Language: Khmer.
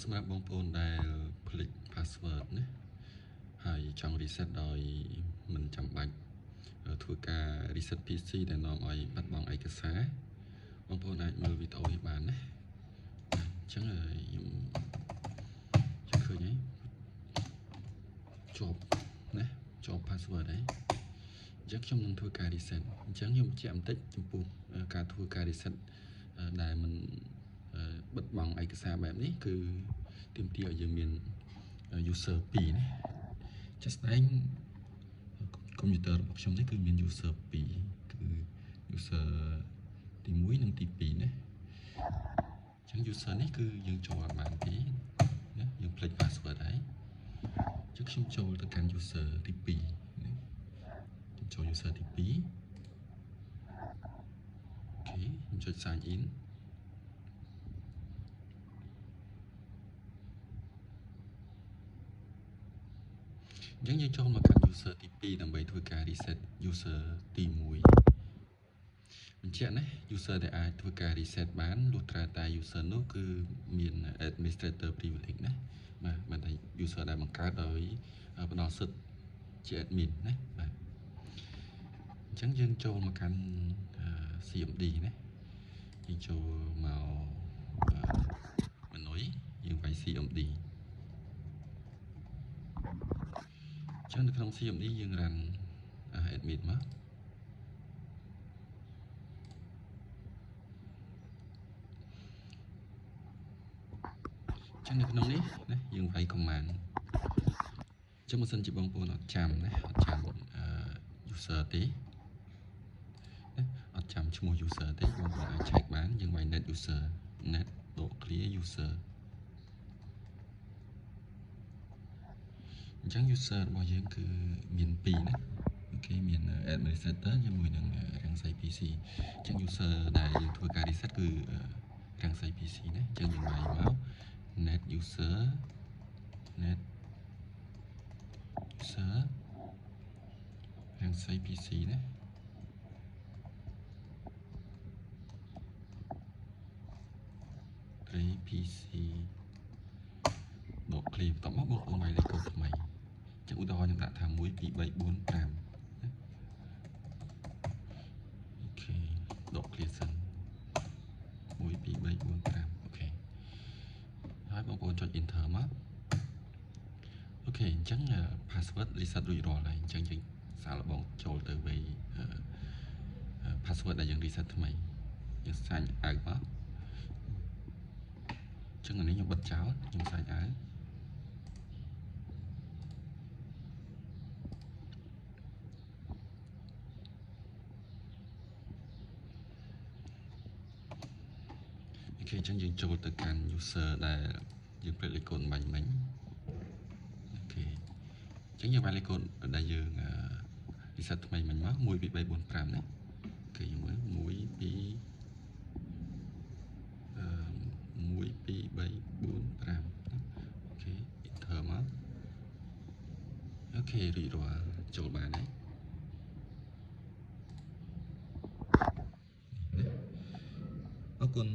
សម្រាប់បងប្អូនដែលភ្លេច password ណាហើយចង់ reset ដោយមិនចាំបាច់ធ្វើការ reset PC ដែលនាំឲ្យបាត់បង់ឯកសារបងប្អូនអាចមើលវីដេអូនេះបានណាអញ្ចឹងខ្ញុំឃើញហើយជាប់ password ហើយអញ្ចឹងខ្ញុំនឹងធ្វើការ reset អញ្ចឹងខ្ញុំបញ្ជាក់បន្តិចចំពោះការធ្វើការ reset ដែលមិនបិទបង់ឯកសារបែបនេះគឺទាមទារឲ្យយើងមាន user 2ណាជាក់ស្ដែងកុំព្យូទ័ររបស់ខ្ញុំនេះគឺមាន user 2គឺ user ទី1និងទី2ណាអញ្ចឹង user នេះគឺយើងចូលអត់បានទេណាយើងភ្លេច password ហើយអញ្ចឹងខ្ញុំចូលទៅកាន់ user ទី2ណាខ្ញុំចូល user ទី2អូខេខ្ញុំចុច sign inអញ្ចឹងយើងចូលមកកាន់ user ទី2ដើម្បីធ្វើការ reset user ទី1បញ្ជាក់ណា user ដែលអាចធ្វើការ reset បានលុះត្រាតែ user នោះគឺមាន administrator privilege ណាបាទមិនថា user ដែលបង្កើតដោយផ្ដល់សិទ្ធិជា admin ណាបាទអញ្ចឹងយើងចូលមកកាន់ CMD ណាយើងចូលមក menu យើងវាយ CMD អញ្ចឹងនៅក្នុង CMD យើង run admin មកចឹងនៅក្នុងនេះណាយើងវាយ command ចឹងបើសិនជាបងប្អូនអត់ចាំណាអត់ចាំ user ទេណាអត់ចាំឈ្មោះ user ទេបងប្អូនអាច check បានយើងវាយ net user net .clear user អញ្ចឹង user របស់យើងគឺមាន2ណាអូខេមាន administrator ជាមួយនឹងរាំងសី PC អញ្ចឹង user ដែលយើងធ្វើការ reset គឺរាំងសី PC ណាអញ្ចឹងយើងវាយមក net user net user រាំងសី PC ណាPC ដក clear បន្តមកបងប្អូនវាយលេខកូដថ្មីអញ្ចឹងឧទាហរណ៍ខ្ញុំដាក់ថា1 2 3 4 5អូខេដក clear សិន1 2 3 4 5អូខេហើយបងប្អូនចុច enter មកអូខេអញ្ចឹង password reset រួចរាល់ហើយអញ្ចឹងយើងសាកល្បងចូលទៅវាយ password ដែលយើង reset ថ្មីយើងសាញ់អាវមកអញ្ចឹងអានេះខ្ញុំបិទចោលខ្ញុំសាញ់អាវអូខេអញ្ចឹងយើងចូលទៅកាន់ user ដែលយើងភ្លេចលេខកូដបាញ់មិញអូខេអញ្ចឹងយើងវាយលេខកូដដែលយើង reset ថ្មីមិញមក1 2 3 4 5ណាអូខេយើងមើល1 2 1 2 3 4 5អូខេ enter មកអូខេរួចរាល់ចូលបានហើយអរគុណ